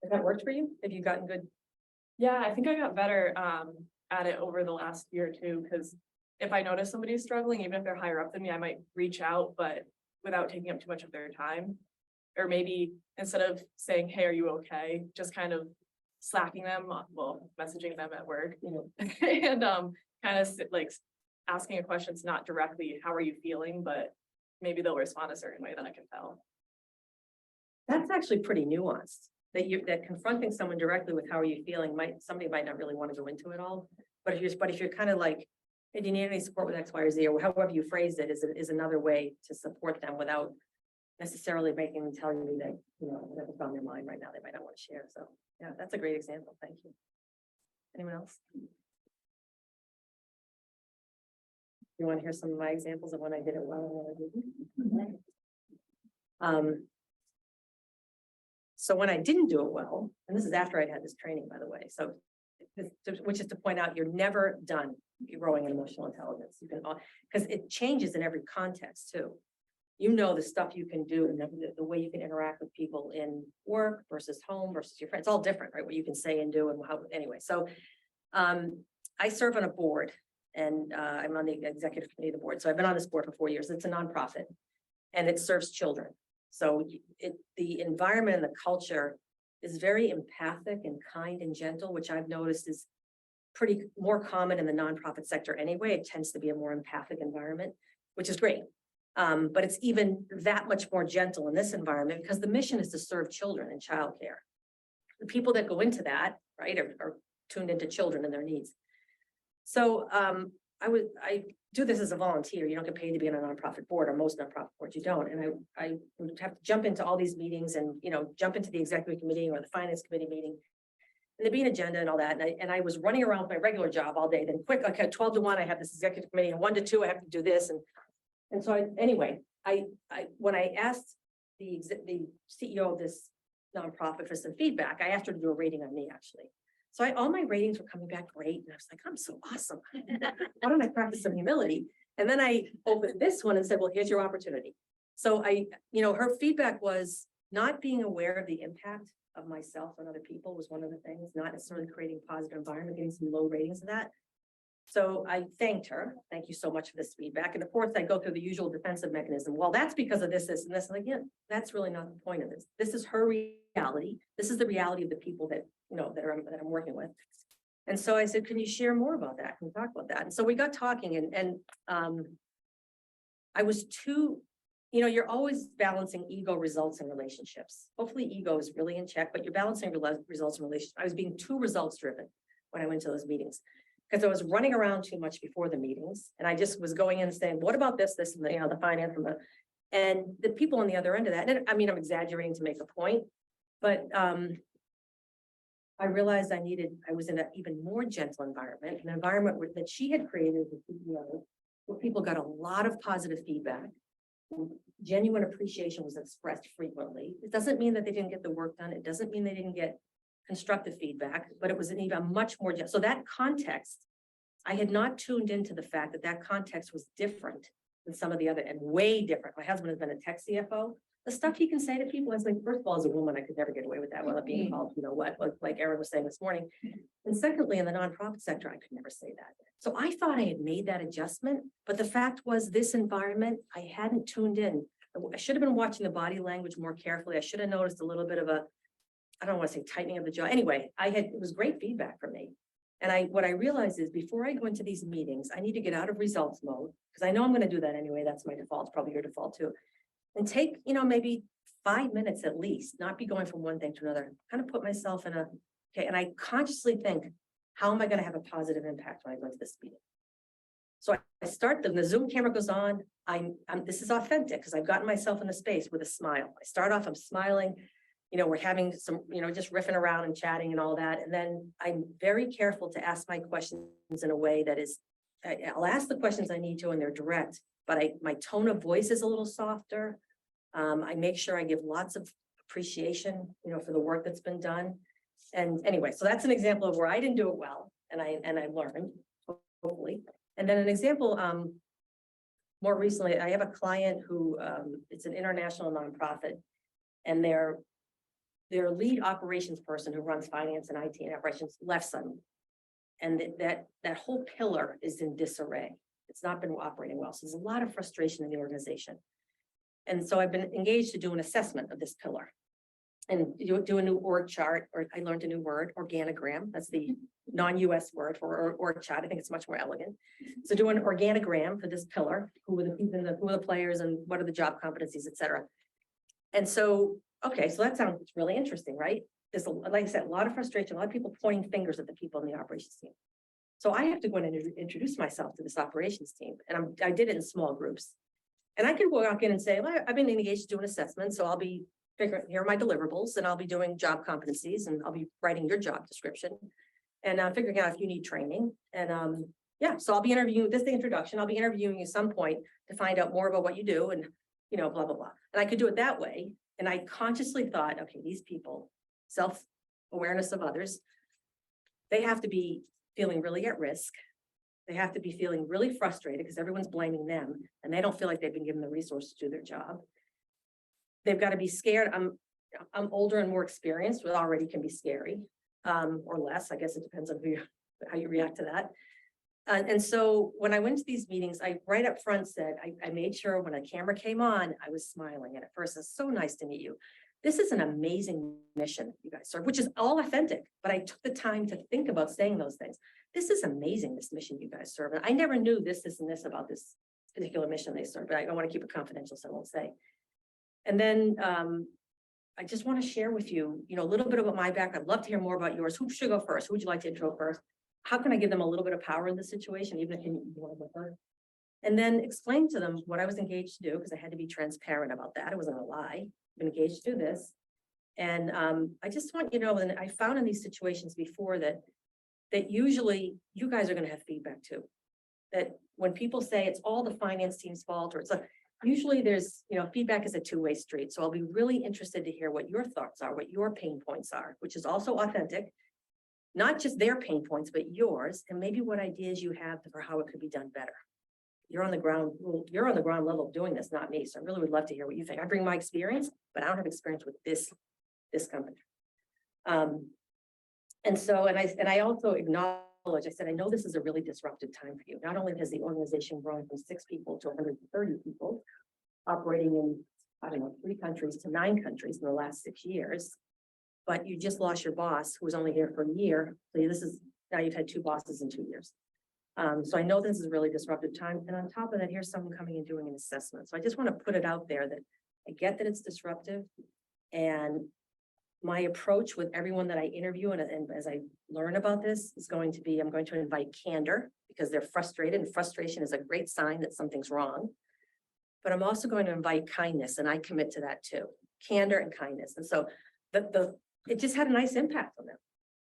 Has that worked for you? Have you gotten good? Yeah, I think I got better at it over the last year or two, because if I notice somebody's struggling, even if they're higher up than me, I might reach out, but without taking up too much of their time. Or maybe instead of saying, hey, are you okay? Just kind of slacking them, well, messaging them at work, and kind of like asking a question. It's not directly, how are you feeling? But maybe they'll respond a certain way that I can tell. That's actually pretty nuanced. That confronting someone directly with how are you feeling somebody might not really want to go into it all. But if you're kind of like, hey, do you need any support with X, Y, or Z, or however you phrased it is another way to support them without necessarily making them tell you that, whatever's on their mind right now, they might not want to share. So yeah, that's a great example. Thank you. Anyone else? You want to hear some of my examples of when I did it well and when I didn't? So when I didn't do it well, and this is after I'd had this training, by the way, so which is to point out you're never done growing in emotional intelligence. You can, because it changes in every context too. The stuff you can do and the way you can interact with people in work versus home versus your friends. It's all different, right? What you can say and do and how, anyway. So I serve on a board and I'm on the executive committee of the board. So I've been on this board for 4 years. It's a nonprofit and it serves children. So the environment and the culture is very empathic and kind and gentle, which I've noticed is pretty more common in the nonprofit sector anyway. It tends to be a more empathic environment, which is great. But it's even that much more gentle in this environment because the mission is to serve children in childcare. The people that go into that, right, are tuned into children and their needs. So I do this as a volunteer. You don't get paid to be on a nonprofit board, or most nonprofit boards you don't. And I would have to jump into all these meetings and jump into the executive committee or the finance committee meeting. And there'd be an agenda and all that. And I was running around with my regular job all day. Then quick, okay, 12 to 1, I have this executive committee, and 1 to 2, I have to do this. And so when I asked the CEO of this nonprofit for some feedback, I asked her to do a rating on me actually. So all my ratings were coming back great. And I was like, I'm so awesome. Why don't I practice some humility? And then I opened this one and said, well, here's your opportunity. So her feedback was not being aware of the impact of myself and other people was one of the things, not necessarily creating a positive environment, getting some low ratings of that. So I thanked her. Thank you so much for this feedback. And of course, I go through the usual defensive mechanism. Well, that's because of this, this, and this. Like, yeah, that's really not the point of this. This is her reality. This is the reality of the people that, that I'm working with. And so I said, can you share more about that? Can we talk about that? And so we got talking and I was too, you're always balancing ego, results, and relationships. Hopefully ego is really in check, but you're balancing results and relationships. I was being too results driven when I went to those meetings because I was running around too much before the meetings. And I just was going in and saying, what about this, and the finance and the people on the other end of that. And I mean, I'm exaggerating to make a point, but I realized I was in an even more gentle environment, an environment that she had created as a CEO, where people got a lot of positive feedback. Genuine appreciation was expressed frequently. It doesn't mean that they didn't get the work done. It doesn't mean they didn't get constructive feedback, but it was an even much more, so that context, I had not tuned into the fact that that context was different than some of the other, and way different. My husband has been a tech CFO. The stuff he can say to people, I was like, first of all, as a woman, I could never get away with that without being called, like Erin was saying this morning. And secondly, in the nonprofit sector, I could never say that. So I thought I had made that adjustment, but the fact was this environment, I hadn't tuned in. I should have been watching the body language more carefully. I should have noticed a little bit of I don't want to say tightening of the jaw. Anyway, it was great feedback for me. And what I realized is before I go into these meetings, I need to get out of results mode because I know I'm going to do that anyway. That's my default. It's probably your default too. And take, maybe 5 minutes at least, not be going from one thing to another, kind of put myself in okay. And I consciously think, how am I going to have a positive impact when I go into this meeting? So I start, the Zoom camera goes on. This is authentic because I've gotten myself in the space with a smile. I start off, I'm smiling, we're having some, just riffing around and chatting and all that. And then I'm very careful to ask my questions in a way that is, I'll ask the questions I need to and they're direct, but my tone of voice is a little softer. I make sure I give lots of appreciation, for the work that's been done. And anyway, so that's an example of where I didn't do it well. And I learned, hopefully. And then an example, more recently, I have a client who, it's an international nonprofit, and their lead operations person who runs finance and IT and operations left suddenly. And that whole pillar is in disarray. It's not been operating well. So there's a lot of frustration in the organization. And so I've been engaged to do an assessment of this pillar and do a new org chart, or I learned a new word, organogram. That's the non-US word for org chart. I think it's much more elegant. So do an organogram for this pillar. Who are the people, who are the players, and what are the job competencies, et cetera. And so, okay, so that sounds really interesting, right? There's, like I said, a lot of frustration, a lot of people pointing fingers at the people in the operations team. So I have to go in and introduce myself to this operations team. And I did it in small groups. And I could walk in and say, well, I've been engaged to do an assessment. So I'll be figuring, here are my deliverables, and I'll be doing job competencies, and I'll be writing your job description and figuring out if you need training. And yeah, so I'll be interviewing, this is the introduction. I'll be interviewing you at some point to find out more about what you do and, blah, blah, blah. And I could do it that way. And I consciously thought, okay, these people, self-awareness of others, they have to be feeling really at risk. They have to be feeling really frustrated because everyone's blaming them and they don't feel like they've been given the resources to do their job. They've got to be scared. I'm older and more experienced, which already can be scary, or less. I guess it depends on how you react to that. And so when I went to these meetings, I right up front said, I made sure when a camera came on, I was smiling. And at first, it's so nice to meet you. This is an amazing mission you guys serve, which is all authentic, but I took the time to think about saying those things. This is amazing, this mission you guys serve. And I never knew this, and this about this particular mission they serve, but I don't want to keep it confidential, so I won't say. And then I just want to share with you, a little bit about my background. I'd love to hear more about yours. Who should go first? Who would you like to intro first? How can I give them a little bit of power in this situation, even if you want to go first? And then explain to them what I was engaged to do, because I had to be transparent about that. It wasn't a lie. I've been engaged to do this. And I just want you to know, and I found in these situations before that usually you guys are going to have feedback too. That when people say it's all the finance team's fault, or it's like, usually there's, feedback is a two-way street. So I'll be really interested to hear what your thoughts are, what your pain points are, which is also authentic. Not just their pain points, but yours, and maybe what ideas you have for how it could be done better. You're on the ground level of doing this, not me. So I really would love to hear what you think. I bring my experience, but I don't have experience with this company. And I also acknowledge I said, I know this is a really disruptive time for you. Not only has the organization grown from 6 people to 130 people, operating in, I don't know, 3 countries to 9 countries in the last 6 years. But you just lost your boss who was only here for a year. So this is, now you've had 2 bosses in 2 years. So I know this is a really disruptive time. And on top of that, here's someone coming and doing an assessment. So I just want to put it out there that I get that it's disruptive. And my approach with everyone that I interview and as I learn about this is going to be, I'm going to invite candor because they're frustrated, and frustration is a great sign that something's wrong. But I'm also going to invite kindness, and I commit to that too. Candor and kindness. And so it just had a nice impact on them.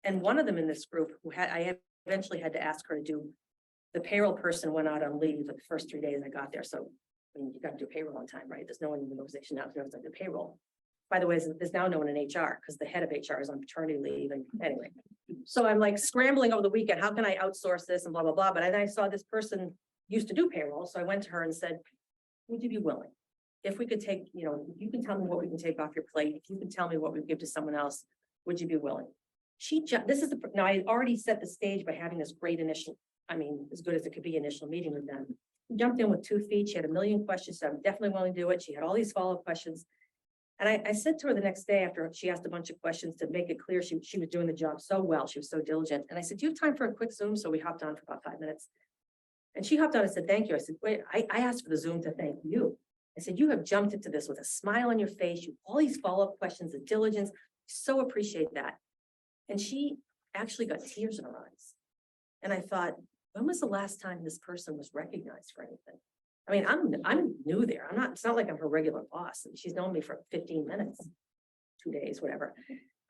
And one of them in this group I eventually had to ask her to do, the payroll person went out on leave the first 3 days I got there. So I mean, you got to do payroll on time, right? There's no one in the organization now who knows how to do payroll. By the way, there's now no one in HR because the head of HR is on paternity leave. And anyway, so I'm like scrambling over the weekend. How can I outsource this and blah, blah, blah. But then I saw this person used to do payroll. So I went to her and said, would you be willing? If we could take, you can tell me what we can take off your plate. If you can tell me what we give to someone else, would you be willing? Now I already set the stage by having this great initial, as good as it could be initial meeting with them. She jumped in with 2 feet. She had a million questions. So I'm definitely willing to do it. She had all these follow-up questions. And I said to her the next day after she asked a bunch of questions to make it clear she was doing the job so well. She was so diligent. And I said, do you have time for a quick Zoom? So we hopped on for about 5 minutes. And she hopped on and said, thank you. I said, wait, I asked for the Zoom to thank you. I said, you have jumped into this with a smile on your face. You all these follow-up questions, the diligence. So appreciate that. And she actually got tears in her eyes. And I thought, when was the last time this person was recognized for anything? I'm new there. It's not like I'm her regular boss. She's known me for 15 minutes, 2 days, whatever.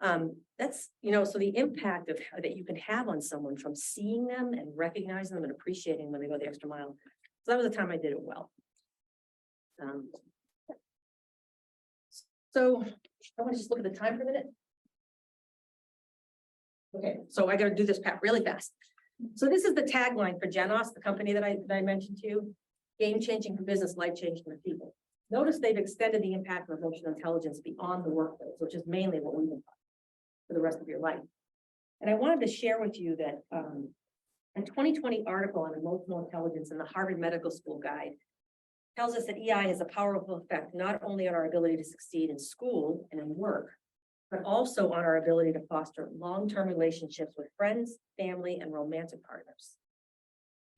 That's, so the impact of that you can have on someone from seeing them and recognizing them and appreciating when they go the extra mile. So that was the time I did it well. So I want to just look at the time for a minute. Okay, so I got to do this really fast. So this is the tagline for Genos, the company that I mentioned to you. Game changing for business, life changing for people. Notice they've extended the impact of emotional intelligence beyond the workplace, which is mainly what we've been talking for the rest of your life. And I wanted to share with you that a 2020 article on emotional intelligence in the Harvard Medical School Guide tells us that EI has a powerful effect not only on our ability to succeed in school and in work, but also on our ability to foster long-term relationships with friends, family, and romantic partners.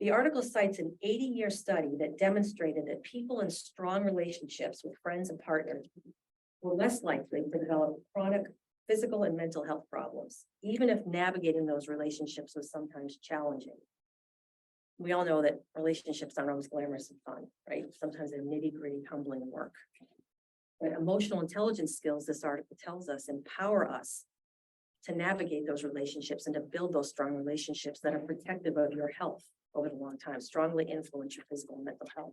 The article cites an 80-year study that demonstrated that people in strong relationships with friends and partners were less likely to develop chronic physical and mental health problems, even if navigating those relationships was sometimes challenging. We all know that relationships aren't always glamorous and fun, right? Sometimes they're nitty-gritty, humbling work. But emotional intelligence skills, this article tells us, empower us to navigate those relationships and to build those strong relationships that are protective of your health over the long time, strongly influence your physical and mental health.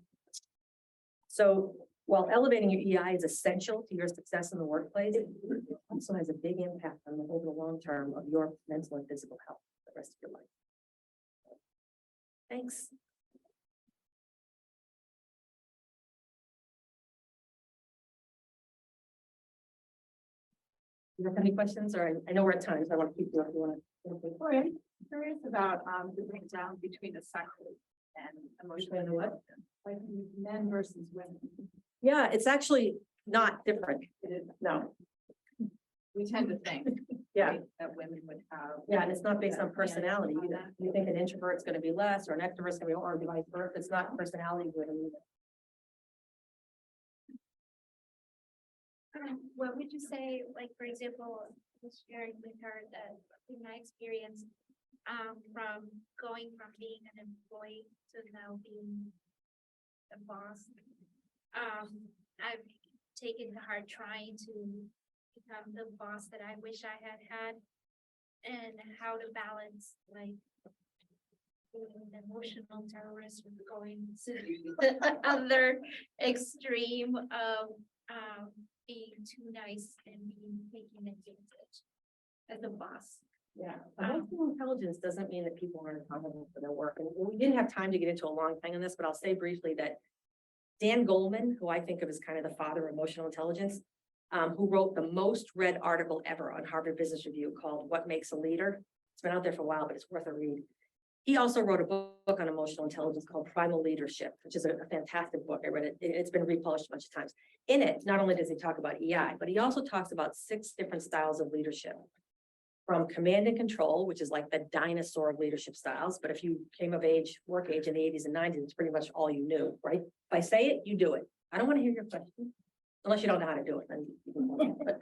So while elevating your EI is essential to your success in the workplace, it also has a big impact on the over the long term of your mental and physical health for the rest of your life. Thanks. You have any questions, or I know we're at time, so I want to keep you if you want to. I'm curious about the breakdown between the sexes and emotional intelligence, like men versus women. Yeah, it's actually not different. It is, No. we tend to think Yeah. right, that women would have. Yeah, and it's not based on personality on either. that. You think an introvert's going to be less, or an extrovert's going to be more, or vice versa. It's not personality driven either. What would you say, like, for example, just sharing with her that in my experience, from going from being an employee to now being a boss, I've taken to heart trying to become the boss that I wish I had had, and how to balance, like, being an emotional terrorist with going to the other extreme of, being too nice and being taken advantage as a boss. Yeah, emotional intelligence doesn't mean that people aren't accountable for their work. And we didn't have time to get into a long thing on this, but I'll say briefly that Dan Goleman, who I think of as kind of the father of emotional intelligence, who wrote the most read article ever on Harvard Business Review called "What Makes a Leader." It's been out there for a while, but it's worth a read. He also wrote a book on emotional intelligence called Primal Leadership, which is a fantastic book. I read it. It's been republished a bunch of times. In it, not only does he talk about EI, but he also talks about 6 different styles of leadership. From command and control, which is like the dinosaur of leadership styles. But if you came of age, work age in the 80s and 90s, it's pretty much all you knew, right? If I say it, you do it. I don't want to hear your question. Unless you don't know how to do it, then you can. But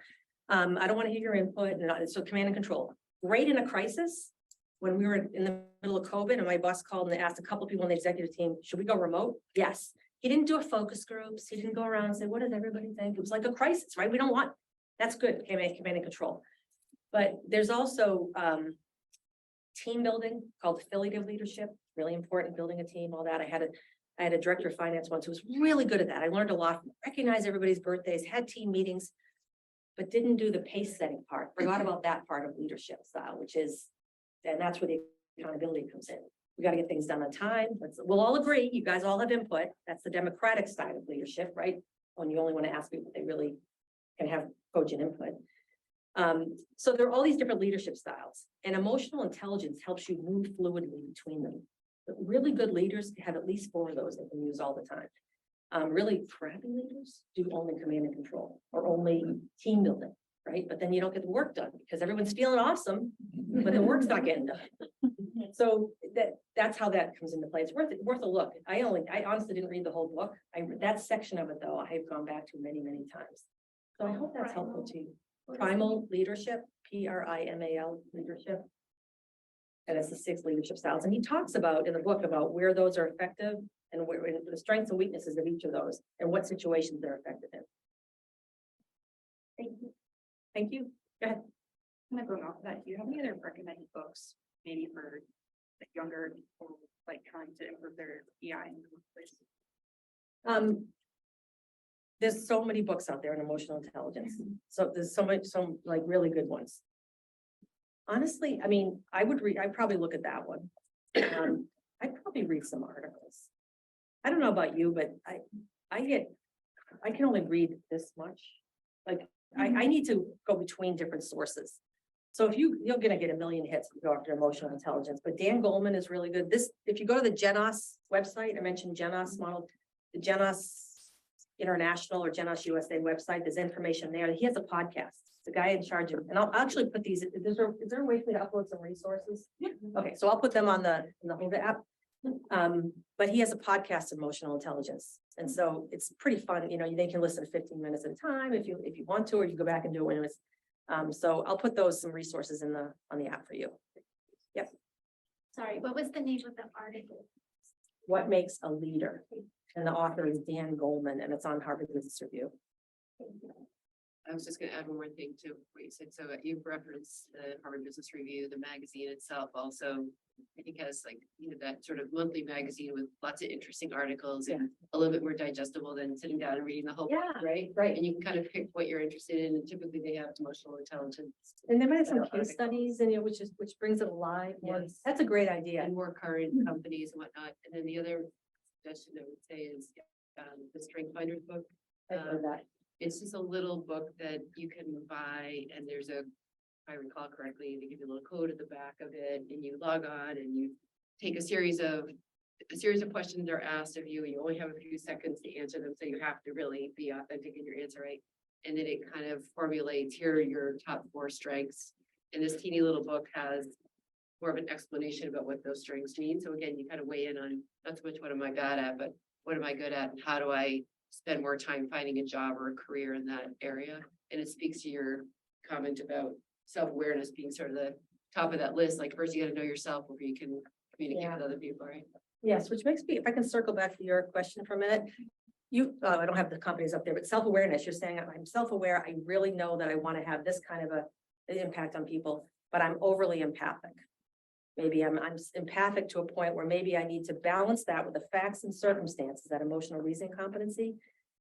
I don't want to hear your input. So command and control. Great in a crisis. When we were in the middle of COVID and my boss called and they asked a couple of people on the executive team, should we go remote? Yes. He didn't do a focus groups. He didn't go around and say, what does everybody think? It was like a crisis, right? We don't want, that's good, command and control. But there's also team building called affiliative leadership, really important, building a team, all that. I had a director of finance once who was really good at that. I learned a lot, recognized everybody's birthdays, had team meetings, but didn't do the pace setting part, forgot about that part of leadership style, which is, and that's where the accountability comes in. We got to get things done on time. We'll all agree, you guys all have input. That's the democratic side of leadership, right? When you only want to ask people if they really can have cogent input. So there are all these different leadership styles, and emotional intelligence helps you move fluidly between them. But really good leaders have at least 4 of those they can use all the time. Really crappy leaders do only command and control or only team building, right? But then you don't get the work done because everyone's feeling awesome, but the work's not getting done. So that's how that comes into play. It's worth a look. I honestly didn't read the whole book. That section of it though, I have gone back to many, many times. So I hope that's helpful to you. Primal leadership, PRIMAL leadership. And it's the 6 leadership styles. And he talks about in the book about where those are effective and where the strengths and weaknesses of each of those and what situations they're effective in. Thank you. Thank you. Go ahead. Kind of going off of that, do you have any other recommended books, maybe for like younger people, like trying to improve their EI in the workplace? There's so many books out there on emotional intelligence. So there's so much, some like really good ones. Honestly, I mean, I'd probably look at that one. I'd probably read some articles. I don't know about you, but I can only read this much. Like I need to go between different sources. So if you're gonna get a million hits if you go after emotional intelligence, but Dan Goleman is really good. If you go to the GENOS website, I mentioned GENOS model, the GENOS International or GENOS USA website, there's information there. He has a podcast. The guy in charge of, and I'll actually put these, is there a way for me to upload some resources? Yeah. Okay, so I'll put them on the whole app. But he has a podcast, Emotional Intelligence. And so it's pretty fun. You know, they can listen to 15 minutes at a time if you want to, or you go back and do it when it was. So I'll put some resources on the app for you. Yep. Sorry, what was the name of the article? What makes a leader? And the author is Dan Goleman, and it's on Harvard Business Review. I was just gonna add one more thing to what you said. So you referenced the Harvard Business Review, the magazine itself also, I think has like, that sort of monthly magazine with lots of interesting articles and a little bit more digestible than sitting down and reading the whole book, right? Right. And you can kind of pick what you're interested in, and typically they have emotional intelligence. And they might have some articles. case studies and which brings it alive. Yes. That's a great idea. And more current companies and whatnot. And then the other suggestion I would say is the Strength Finders book. I've heard that. It's just a little book that you can buy, and there's if I recall correctly, they give you a little code at the back of it, and you log on and you take a series of questions are asked of you, and you only have a few seconds to answer them, so you have to really be authentic in your answer, right? And then it kind of formulates, here are your top 4 strengths. And this teeny little book has more of an explanation about what those strengths mean. So again, you kind of weigh in on not so much what am I bad at, but what am I good at, and how do I spend more time finding a job or a career in that area. And it speaks to your comment about self-awareness being sort of the top of that list. Like first you got to know yourself before you can communicate with other people, right? Yes, which makes me, if I can circle back to your question for a minute. I don't have the companies up there, but self-awareness, you're saying I'm self-aware. I really know that I want to have this kind of an impact on people, but I'm overly empathic. Maybe I'm empathic to a point where maybe I need to balance that with the facts and circumstances, that emotional reasoning competency,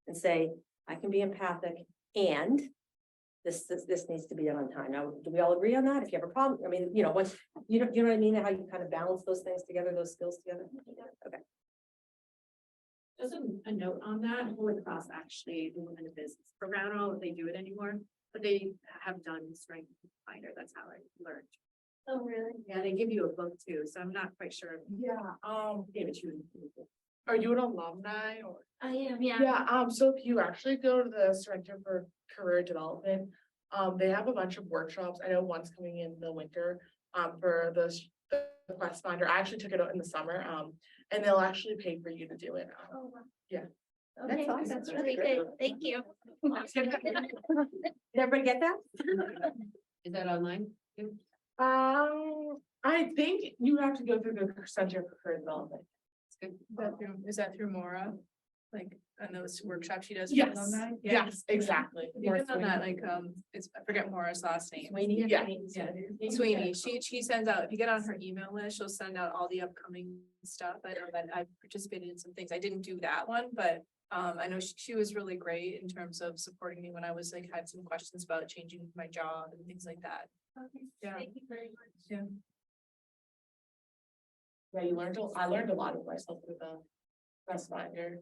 and say, I can be empathic and this needs to be done on time. Now, do we all agree on that? If you have a problem, I mean, once you know what I mean, how you kind of balance those things together, those skills together. Okay. Just a note on that, Holy Cross actually, the Women in Business program, I don't know if they do it anymore, but they have done Strength Finder. That's how I learned Oh, really? Yeah, they give you a book too, so I'm not quite sure. Yeah, Gave it to you. are you an alumni or? I am, yeah. Yeah, so if you actually go to the Center for Career Development, they have a bunch of workshops. I know one's coming in the winter, for the Quest Finder. I actually took it out in the summer, and they'll actually pay for you to do it. Oh, wow. Yeah. Okay, awesome. that's really good. Thank you. Did everybody get that? Is that online? I think you have to go through the Center for Career Development. Is that through Maura? Like, on those workshops she does? for Yes, alumni? Yeah. yes, exactly. Even on that, like, it's, I forget Maura's last name. Yeah. Sweeney, she sends out, if you get on her email list, she'll send out all the upcoming stuff. I know that I participated in some things. I didn't do that one, but I know she was really great in terms of supporting me when I was like, had some questions about changing my job and things like that. Okay, Yeah. thank you very much. Yeah. Yeah, I learned a lot of myself with the Quest Finder.